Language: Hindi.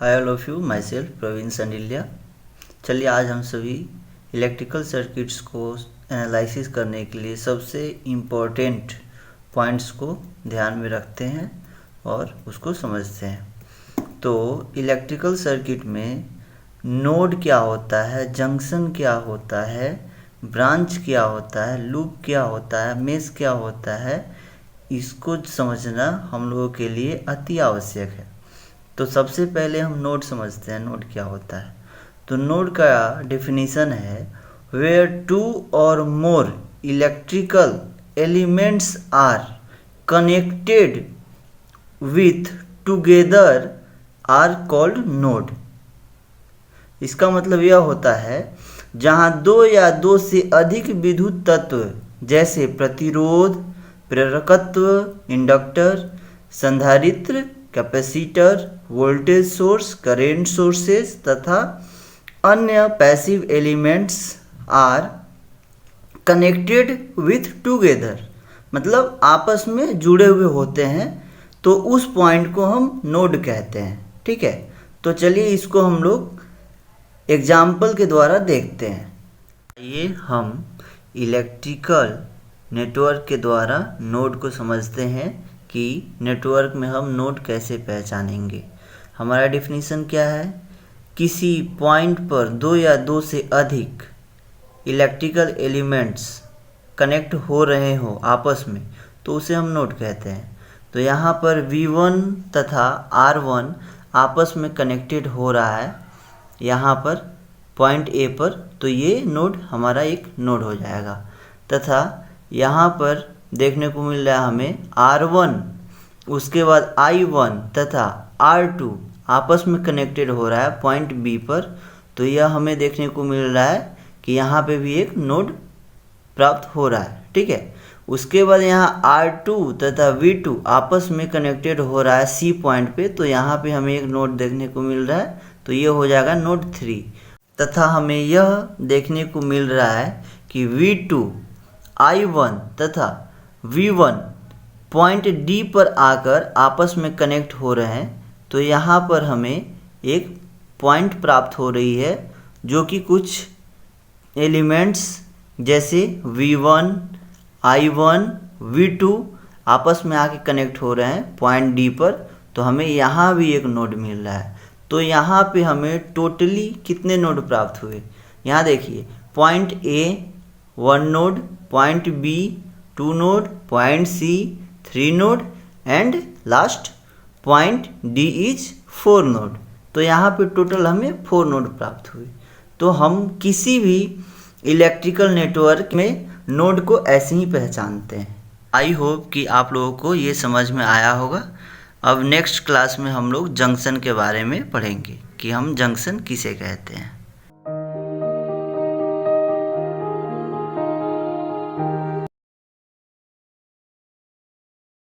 Hi all of you, my self Praveen संडिल्या। चलिए आज हम सभी इलेक्ट्रिकल सर्किट्स को एनालिसिस करने के लिए सबसे इम्पोर्टेंट पॉइंट्स को ध्यान में रखते हैं और उसको समझते हैं। तो इलेक्ट्रिकल सर्किट में नोड क्या होता है, जंक्शन क्या होता है, ब्रांच क्या होता है, लूप क्या होता है, मेश क्या होता है, इसको समझना हम लोगों के लिए अति आवश्यक है। तो सबसे पहले हम नोड समझते हैं। नोड क्या होता है? तो नोड का डेफिनेशन है वेयर टू और more electrical elements are connected with together are called node. इसका मतलब यह होता है जहां दो या दो से अधिक विद्युत तत्व जैसे प्रतिरोध, प्रेरकत्व, इंडक्टर, संधारित्र, capacitor, voltage source, current sources तथा अन्य passive elements are connected with together, मतलब आपस में जुड़े हुए होते हैं, तो उस पॉइंट को हम नोड कहते हैं। ठीक है, तो चलिए इसको हम लोग एग्जाम्पल के द्वारा देखते हैं। ये हम इलेक्ट्रिकल नेटवर्क के द्वारा नोड को समझते हैं कि नेटवर्क में हम नोड कैसे पहचानेंगे। हमारा डेफिनेशन क्या है? किसी पॉइंट पर दो या दो से अधिक इलेक्ट्रिकल एलिमेंट्स कनेक्ट हो रहे हो आपस में, तो उसे हम नोड कहते हैं। तो यहाँ पर V1 तथा R1 आपस में कनेक्टेड हो रहा है यहाँ पर पॉइंट A पर, तो ये नोड हमारा एक नोड हो जाएगा। तथा यहाँ पर देखने को मिल रहा है हमें R1, उसके बाद I1 तथा R2 आपस में कनेक्टेड हो रहा है पॉइंट B पर, तो यह हमें देखने को मिल रहा है कि यहाँ पे भी एक नोड प्राप्त हो रहा है। ठीक है, उसके बाद यहाँ R2 तथा V2 आपस में कनेक्टेड हो रहा है C पॉइंट पे, तो यहाँ पे हमें एक नोड देखने को मिल रहा है, तो ये हो जाएगा नोड 3। तथा हमें यह देखने को मिल रहा है कि V2, I1 तथा V1 पॉइंट D पर आकर आपस में कनेक्ट हो रहे हैं, तो यहाँ पर हमें एक पॉइंट प्राप्त हो रही है जो कि कुछ एलिमेंट्स जैसे V1, I1, V2 आपस में आके कनेक्ट हो रहे हैं पॉइंट D पर, तो हमें यहाँ भी एक नोड मिल रहा है। तो यहाँ पे हमें टोटली कितने नोड प्राप्त हुए? यहाँ देखिए, point A 1 node, point B 2 node, point C 3 node and last point D is 4 node. तो यहाँ पे टोटल हमें 4 नोड प्राप्त हुए। तो हम किसी भी इलेक्ट्रिकल नेटवर्क में नोड को ऐसे ही पहचानते हैं। आई होप कि आप लोगों को ये समझ में आया होगा। अब नेक्स्ट क्लास में हम लोग जंक्शन के बारे में पढ़ेंगे कि हम जंक्शन किसे कहते हैं।